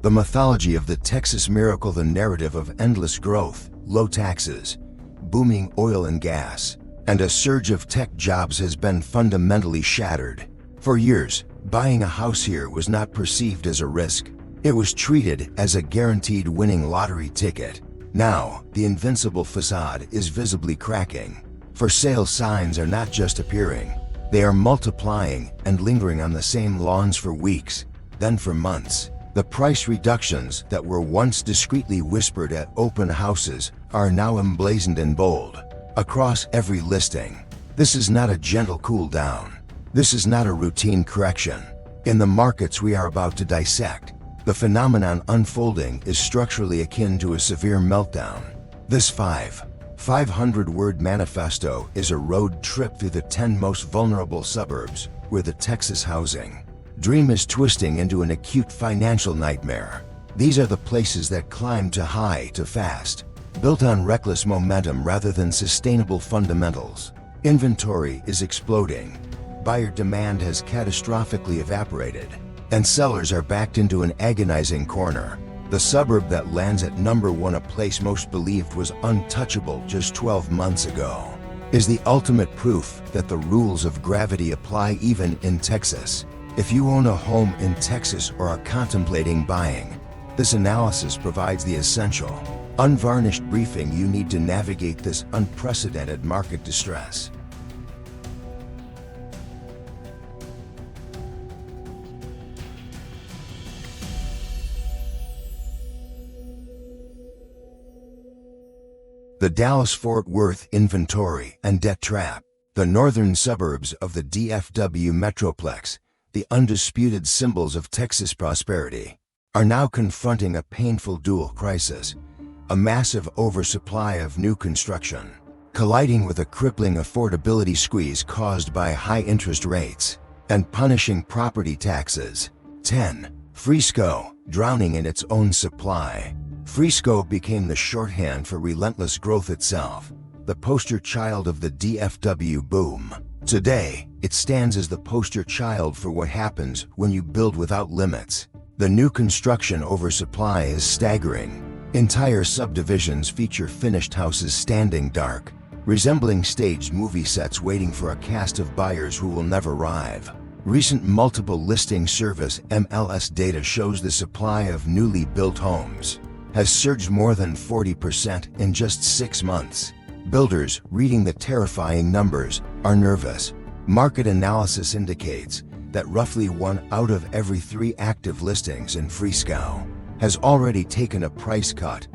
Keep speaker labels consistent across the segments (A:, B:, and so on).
A: The mythology of the Texas miracle, the narrative of endless growth, low taxes, booming oil and gas, and a surge of tech jobs has been fundamentally shattered. For years, buying a house here was not perceived as a risk. It was treated as a guaranteed winning lottery ticket. Now, the invincible facade is visibly cracking. For sale signs are not just appearing, they are multiplying and lingering on the same lawns for weeks, then for months. The price reductions that were once discreetly whispered at open houses are now emblazoned in bold across every listing. This is not a gentle cool down. This is not a routine correction. In the markets we are about to dissect, the phenomenon unfolding is structurally akin to a severe meltdown. This 500-word manifesto is a road trip through the 10 most vulnerable suburbs where the Texas housing dream is twisting into an acute financial nightmare. These are the places that climb too high too fast, built on reckless momentum rather than sustainable fundamentals. Inventory is exploding, buyer demand has catastrophically evaporated, and sellers are backed into an agonizing corner. The suburb that lands at number 1, a place most believed was untouchable just 12 months ago, is the ultimate proof that the rules of gravity apply even in Texas. If you own a home in Texas or are contemplating buying, this analysis provides the essential, unvarnished briefing you need to navigate this unprecedented market distress. The Dallas-Fort Worth inventory and debt trap. The northern suburbs of the DFW Metroplex, the undisputed symbols of Texas prosperity, are now confronting a painful dual crisis: a massive oversupply of new construction, colliding with a crippling affordability squeeze caused by high interest rates and punishing property taxes. 10. Frisco, drowning in its own supply. Frisco became the shorthand for relentless growth itself, the poster child of the DFW boom. Today, it stands as the poster child for what happens when you build without limits. The new construction oversupply is staggering. Entire subdivisions feature finished houses standing dark, resembling staged movie sets waiting for a cast of buyers who will never arrive. Recent multiple listing service MLS data shows the supply of newly built homes has surged more than 40% in just 6 months. Builders, reading the terrifying numbers, are nervous. Market analysis indicates that roughly 1 out of every 3 active listings in Frisco has already taken a price cut,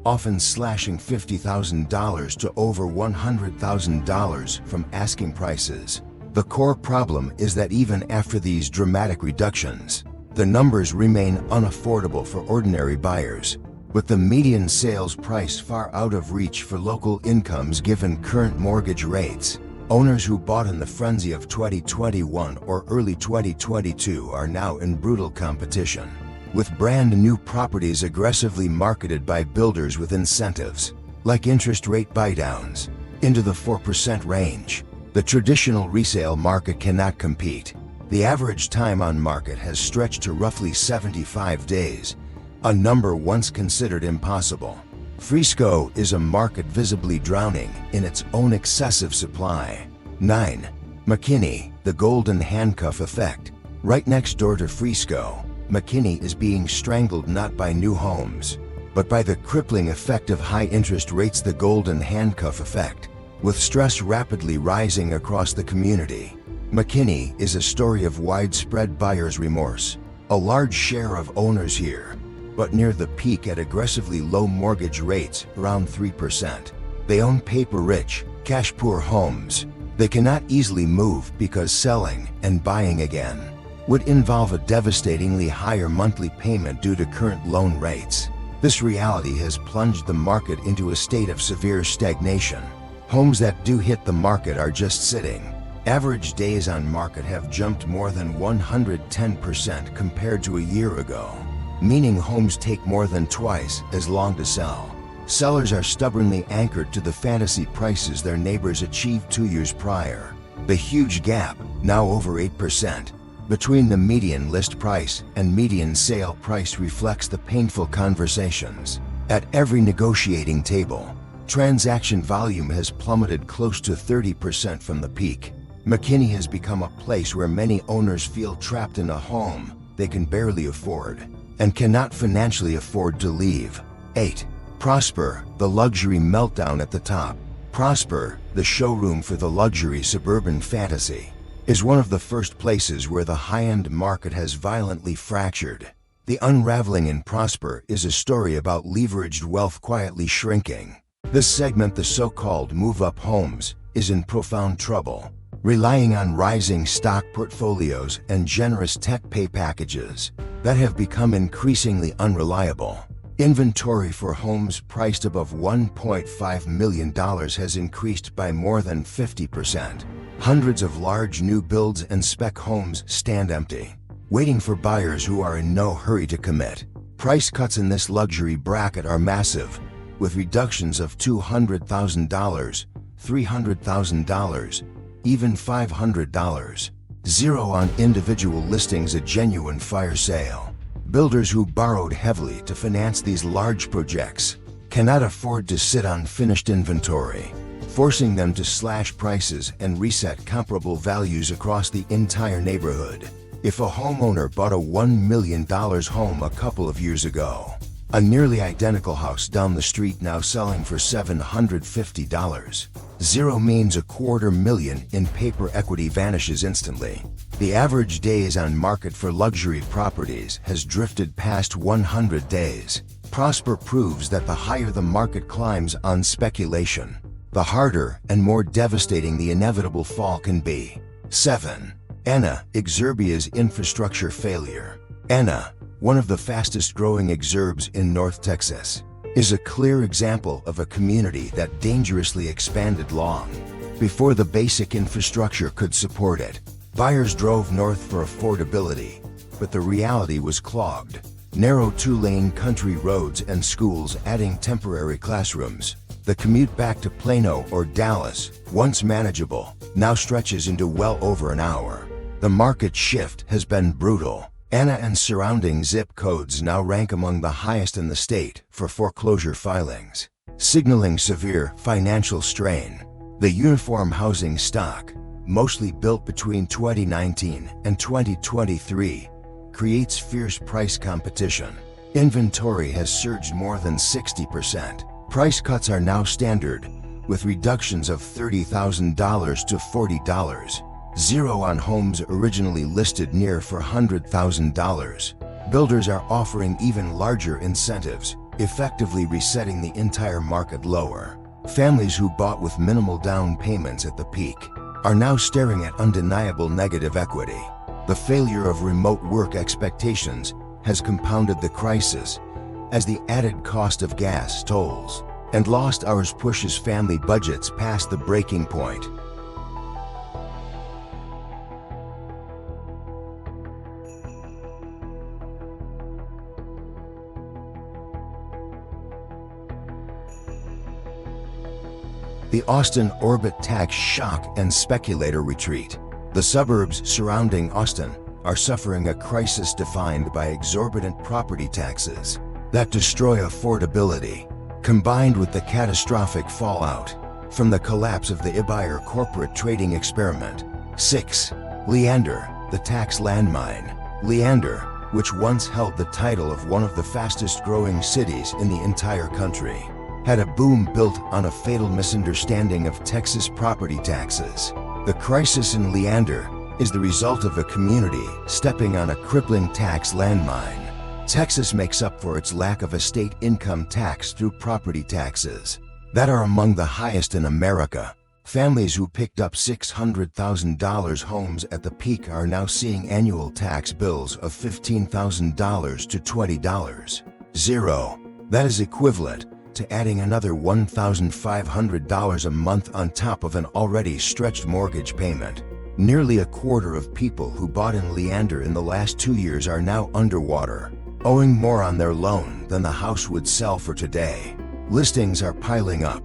A: often slashing $50,000 to over $100,000 from asking prices. The core problem is that even after these dramatic reductions, the numbers remain unaffordable for ordinary buyers, with the median sales price far out of reach for local incomes given current mortgage rates. Owners who bought in the frenzy of 2021 or early 2022 are now in brutal competition, with brand new properties aggressively marketed by builders with incentives, like interest rate buydowns, into the 4% range. The traditional resale market cannot compete. The average time on market has stretched to roughly 75 days, a number once considered impossible. Frisco is a market visibly drowning in its own excessive supply. 9. McKinney, the golden handcuff effect. Right next door to Frisco, McKinney is being strangled not by new homes, but by the crippling effect of high interest rates, the golden handcuff effect. With stress rapidly rising across the community, McKinney is a story of widespread buyer's remorse. A large share of owners here, but near the peak at aggressively low mortgage rates, around 3%. They own paper-rich, cash-poor homes. They cannot easily move because selling and buying again would involve a devastatingly higher monthly payment due to current loan rates. This reality has plunged the market into a state of severe stagnation. Homes that do hit the market are just sitting. Average days on market have jumped more than 110% compared to a year ago, meaning homes take more than twice as long to sell. Sellers are stubbornly anchored to the fantasy prices their neighbors achieved 2 years prior. The huge gap, now over 8%, between the median list price and median sale price reflects the painful conversations. At every negotiating table, transaction volume has plummeted close to 30% from the peak. McKinney has become a place where many owners feel trapped in a home they can barely afford and cannot financially afford to leave. 8. Prosper, the luxury meltdown at the top. Prosper, the showroom for the luxury suburban fantasy, is one of the first places where the high-end market has violently fractured. The unraveling in Prosper is a story about leveraged wealth quietly shrinking. This segment, the so-called move-up homes, is in profound trouble, relying on rising stock portfolios and generous tech pay packages that have become increasingly unreliable. Inventory for homes priced above $1.5 million has increased by more than 50%. Hundreds of large new builds and spec homes stand empty, waiting for buyers who are in no hurry to commit. Price cuts in this luxury bracket are massive, with reductions of $200,000, $300,000, even $500. Zero on individual listings, a genuine fire sale. Builders who borrowed heavily to finance these large projects cannot afford to sit on finished inventory, forcing them to slash prices and reset comparable values across the entire neighborhood. If a homeowner bought a $1 million home a couple of years ago, a nearly identical house down the street now selling for $750. Zero means $250,000 in paper equity vanishes instantly. The average days on market for luxury properties has drifted past 100 days. Prosper proves that the higher the market climbs on speculation, the harder and more devastating the inevitable fall can be. 7. Enna, Exurbia's infrastructure failure. Enna, one of the fastest growing exurbs in North Texas, is a clear example of a community that dangerously expanded long before the basic infrastructure could support it. Buyers drove north for affordability, but the reality was clogged. Narrow two-lane country roads and schools adding temporary classrooms. The commute back to Plano or Dallas, once manageable, now stretches into well over an hour. The market shift has been brutal. Enna and surrounding zip codes now rank among the highest in the state for foreclosure filings, signaling severe financial strain. The uniform housing stock, mostly built between 2019 and 2023, creates fierce price competition. Inventory has surged more than 60%. Price cuts are now standard, with reductions of $30,000 to $40. Zero on homes originally listed near $400,000. Builders are offering even larger incentives, effectively resetting the entire market lower. Families who bought with minimal down payments at the peak are now staring at undeniable negative equity. The failure of remote work expectations has compounded the crisis, as the added cost of gas tolls and lost hours pushes family budgets past the breaking point. The Austin orbit tax shock and speculator retreat. The suburbs surrounding Austin are suffering a crisis defined by exorbitant property taxes that destroy affordability, combined with the catastrophic fallout from the collapse of the iBuyer corporate trading experiment. 6. Leander, the tax landmine. Leander, which once held the title of one of the fastest growing cities in the entire country, had a boom built on a fatal misunderstanding of Texas property taxes. The crisis in Leander is the result of a community stepping on a crippling tax landmine. Texas makes up for its lack of estate income tax through property taxes that are among the highest in America. Families who picked up $600,000 homes at the peak are now seeing annual tax bills of $15,000 to $20. Zero. That is equivalent to adding another $1,500 a month on top of an already stretched mortgage payment. Nearly a quarter of people who bought in Leander in the last 2 years are now underwater, owing more on their loan than the house would sell for today. Listings are piling up,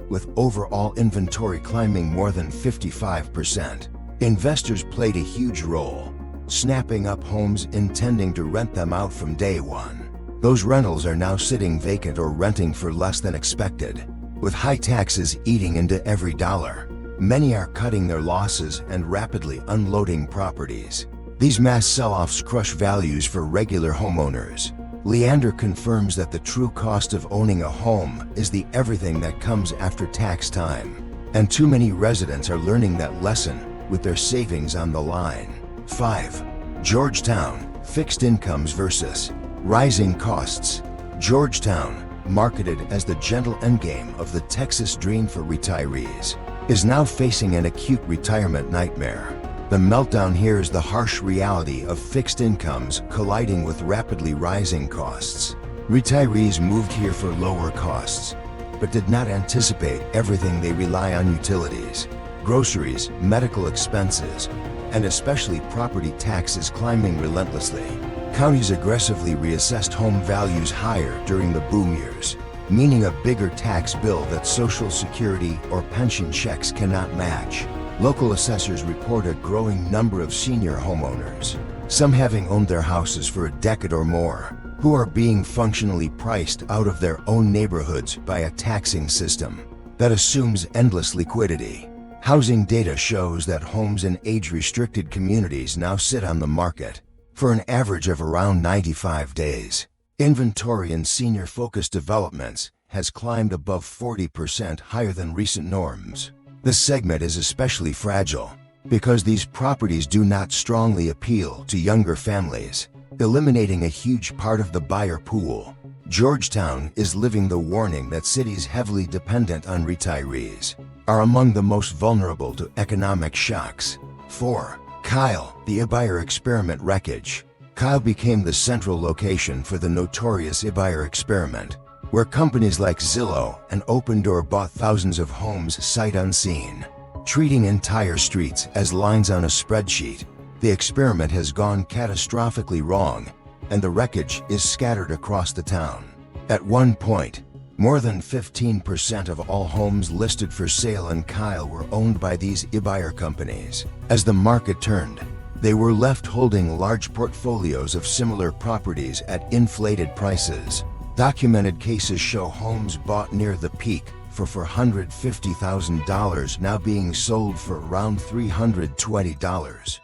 A: with overall inventory climbing more than 55%. Investors played a huge role, snapping up homes intending to rent them out from day one. Those rentals are now sitting vacant or renting for less than expected. With high taxes eating into every dollar, many are cutting their losses and rapidly unloading properties. These mass sell-offs crush values for regular homeowners. Leander confirms that the true cost of owning a home is the everything that comes after tax time. And too many residents are learning that lesson with their savings on the line. 5. Georgetown, fixed incomes versus rising costs. Georgetown, marketed as the gentle endgame of the Texas dream for retirees, is now facing an acute retirement nightmare. The meltdown here is the harsh reality of fixed incomes colliding with rapidly rising costs. Retirees moved here for lower costs, but did not anticipate everything they rely on: utilities, groceries, medical expenses, and especially property taxes climbing relentlessly. Counties aggressively reassessed home values higher during the boom years, meaning a bigger tax bill that Social Security or pension checks cannot match. Local assessors report a growing number of senior homeowners, some having owned their houses for a decade or more, who are being functionally priced out of their own neighborhoods by a taxing system that assumes endless liquidity. Housing data shows that homes in age-restricted communities now sit on the market for an average of around 95 days. Inventory in senior-focused developments has climbed above 40% higher than recent norms. This segment is especially fragile because these properties do not strongly appeal to younger families, eliminating a huge part of the buyer pool. Georgetown is living the warning that cities heavily dependent on retirees are among the most vulnerable to economic shocks. 4. Kyle, the iBuyer experiment wreckage. Kyle became the central location for the notorious iBuyer experiment, where companies like Zillow and Opendoor bought thousands of homes sight unseen, treating entire streets as lines on a spreadsheet. The experiment has gone catastrophically wrong, and the wreckage is scattered across the town. At one point, more than 15% of all homes listed for sale in Kyle were owned by these iBuyer companies. As the market turned, they were left holding large portfolios of similar properties at inflated prices. Documented cases show homes bought near the peak for $450,000 now being sold for around $320.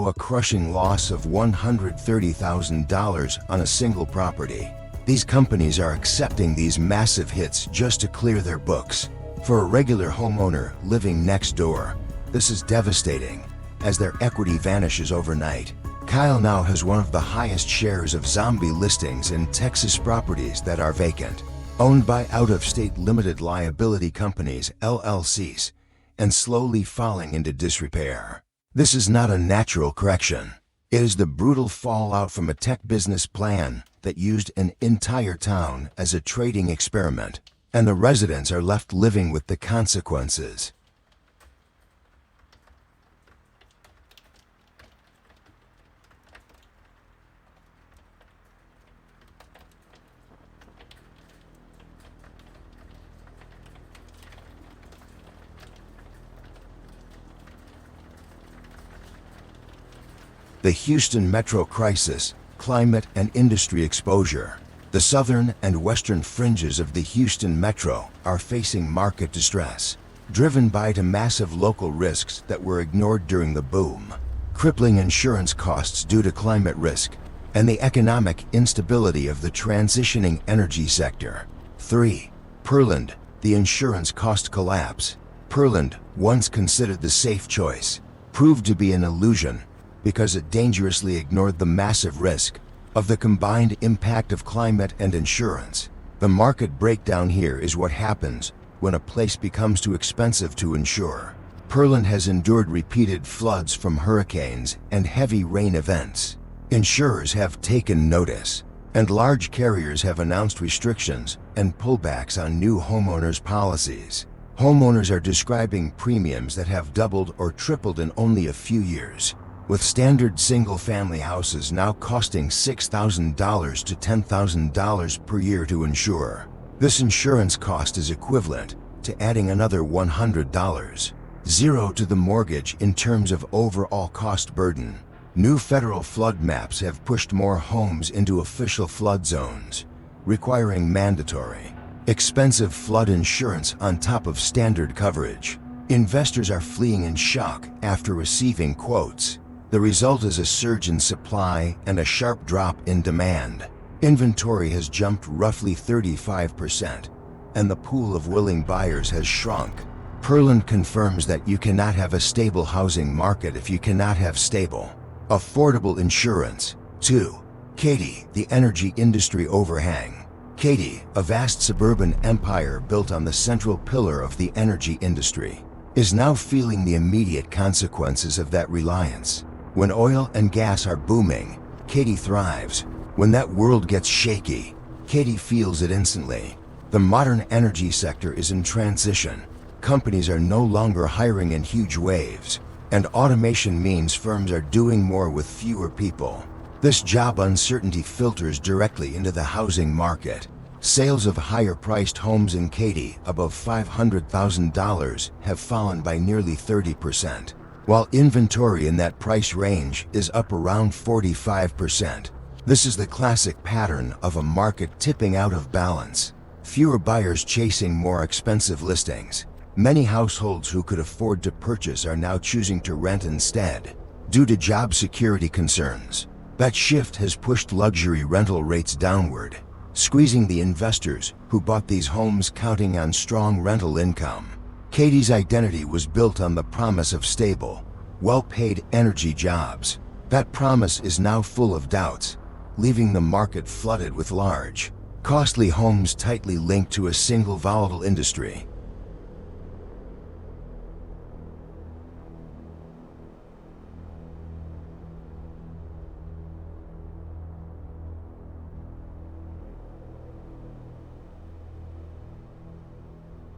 A: A crushing loss of $130,000 on a single property. These companies are accepting these massive hits just to clear their books. For a regular homeowner living next door, this is devastating, as their equity vanishes overnight. Kyle now has one of the highest shares of zombie listings in Texas properties that are vacant, owned by out-of-state limited liability companies, LLCs, and slowly falling into disrepair. This is not a natural correction. It is the brutal fallout from a tech business plan that used an entire town as a trading experiment, and the residents are left living with the consequences. The Houston metro crisis, climate and industry exposure. The southern and western fringes of the Houston metro are facing market distress, driven by massive local risks that were ignored during the boom. Crippling insurance costs due to climate risk, and the economic instability of the transitioning energy sector. 3. Pearland, the insurance cost collapse. Pearland, once considered the safe choice, proved to be an illusion because it dangerously ignored the massive risk of the combined impact of climate and insurance. The market breakdown here is what happens when a place becomes too expensive to insure. Pearland has endured repeated floods from hurricanes and heavy rain events. Insurers have taken notice, and large carriers have announced restrictions and pullbacks on new homeowners' policies. Homeowners are describing premiums that have doubled or tripled in only a few years, with standard single-family houses now costing $6,000 to $10,000 per year to insure. This insurance cost is equivalent to adding another $100 to the mortgage in terms of overall cost burden. New federal flood maps have pushed more homes into official flood zones, requiring mandatory, expensive flood insurance on top of standard coverage. Investors are fleeing in shock after receiving quotes. The result is a surge in supply and a sharp drop in demand. Inventory has jumped roughly 35%, and the pool of willing buyers has shrunk. Pearland confirms that you cannot have a stable housing market if you cannot have stable, affordable insurance. 2. Katy, the energy industry overhang. Katy, a vast suburban empire built on the central pillar of the energy industry, is now feeling the immediate consequences of that reliance. When oil and gas are booming, Katy thrives. When that world gets shaky, Katy feels it instantly. The modern energy sector is in transition. Companies are no longer hiring in huge waves, and automation means firms are doing more with fewer people. This job uncertainty filters directly into the housing market. Sales of higher-priced homes in Katy above $500,000 have fallen by nearly 30%, while inventory in that price range is up around 45%. This is the classic pattern of a market tipping out of balance. Fewer buyers chasing more expensive listings. Many households who could afford to purchase are now choosing to rent instead, due to job security concerns. That shift has pushed luxury rental rates downward, squeezing the investors who bought these homes counting on strong rental income. Katy's identity was built on the promise of stable, well-paid energy jobs. That promise is now full of doubts, leaving the market flooded with large, costly homes tightly linked to a single volatile industry.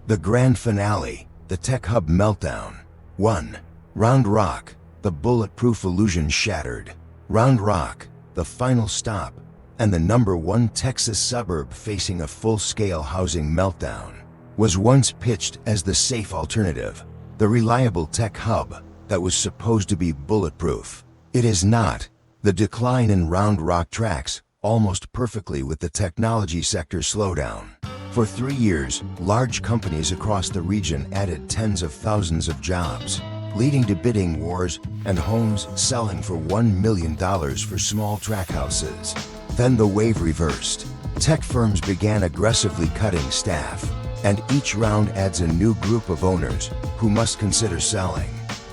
A: The grand finale, the tech hub meltdown. 1. Round Rock, the bulletproof illusion shattered. Round Rock, the final stop, and the #1 Texas suburb facing a full-scale housing meltdown, was once pitched as the safe alternative, the reliable tech hub that was supposed to be bulletproof. It is not. The decline in Round Rock tracks almost perfectly with the technology sector slowdown. For 3 years, large companies across the region added tens of thousands of jobs, leading to bidding wars and homes selling for $1 million for small tract houses. Then the wave reversed. Tech firms began aggressively cutting staff, and each round adds a new group of owners who must consider selling.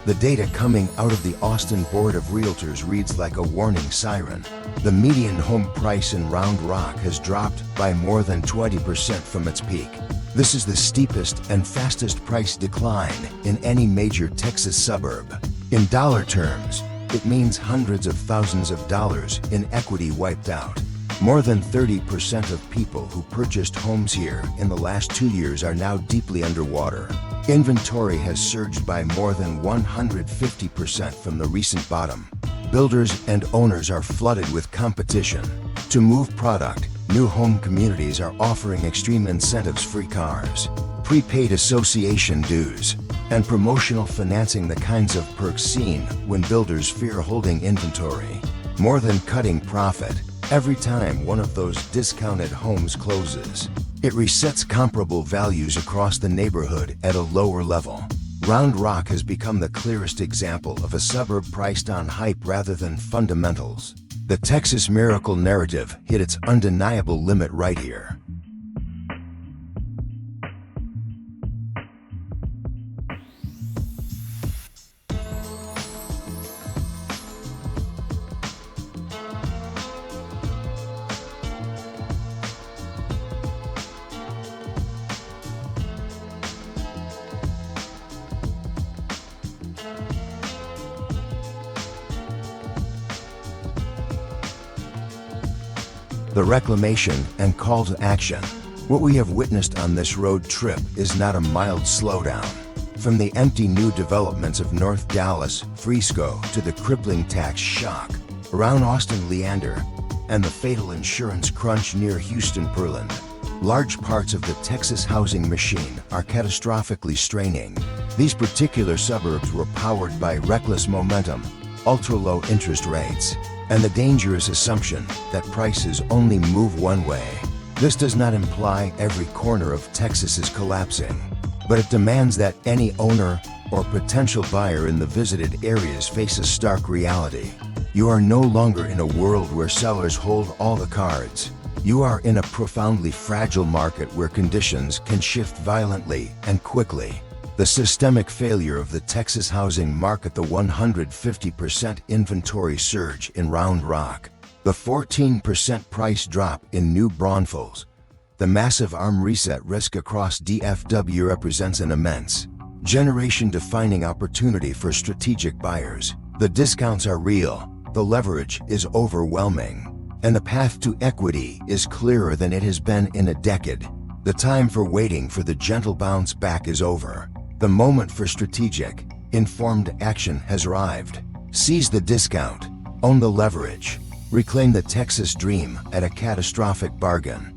A: The data coming out of the Austin Board of Realtors reads like a warning siren. The median home price in Round Rock has dropped by more than 20% from its peak. This is the steepest and fastest price decline in any major Texas suburb. In dollar terms, it means hundreds of thousands of dollars in equity wiped out. More than 30% of people who purchased homes here in the last 2 years are now deeply underwater. Inventory has surged by more than 150% from the recent bottom. Builders and owners are flooded with competition. To move product, new home communities are offering extreme incentives, free cars, prepaid association dues, and promotional financing, the kinds of perks seen when builders fear holding inventory. More than cutting profit, every time one of those discounted homes closes, it resets comparable values across the neighborhood at a lower level. Round Rock has become the clearest example of a suburb priced on hype rather than fundamentals. The Texas miracle narrative hit its undeniable limit right here. The reclamation and call to action. What we have witnessed on this road trip is not a mild slowdown. From the empty new developments of North Dallas, Frisco, to the crippling tax shock around Austin, Leander, and the fatal insurance crunch near Houston, Pearland, large parts of the Texas housing machine are catastrophically straining. These particular suburbs were powered by reckless momentum, ultra-low interest rates, and the dangerous assumption that prices only move one way. This does not imply every corner of Texas is collapsing, but it demands that any owner or potential buyer in the visited areas face a stark reality. You are no longer in a world where sellers hold all the cards. You are in a profoundly fragile market where conditions can shift violently and quickly. The systemic failure of the Texas housing market, the 150% inventory surge in Round Rock, the 14% price drop in New Braunfels, the massive ARM reset risk across DFW represents an immense, generation-defining opportunity for strategic buyers. The discounts are real, the leverage is overwhelming, and the path to equity is clearer than it has been in a decade. The time for waiting for the gentle bounce back is over. The moment for strategic, informed action has arrived. Seize the discount, own the leverage, reclaim the Texas dream at a catastrophic bargain.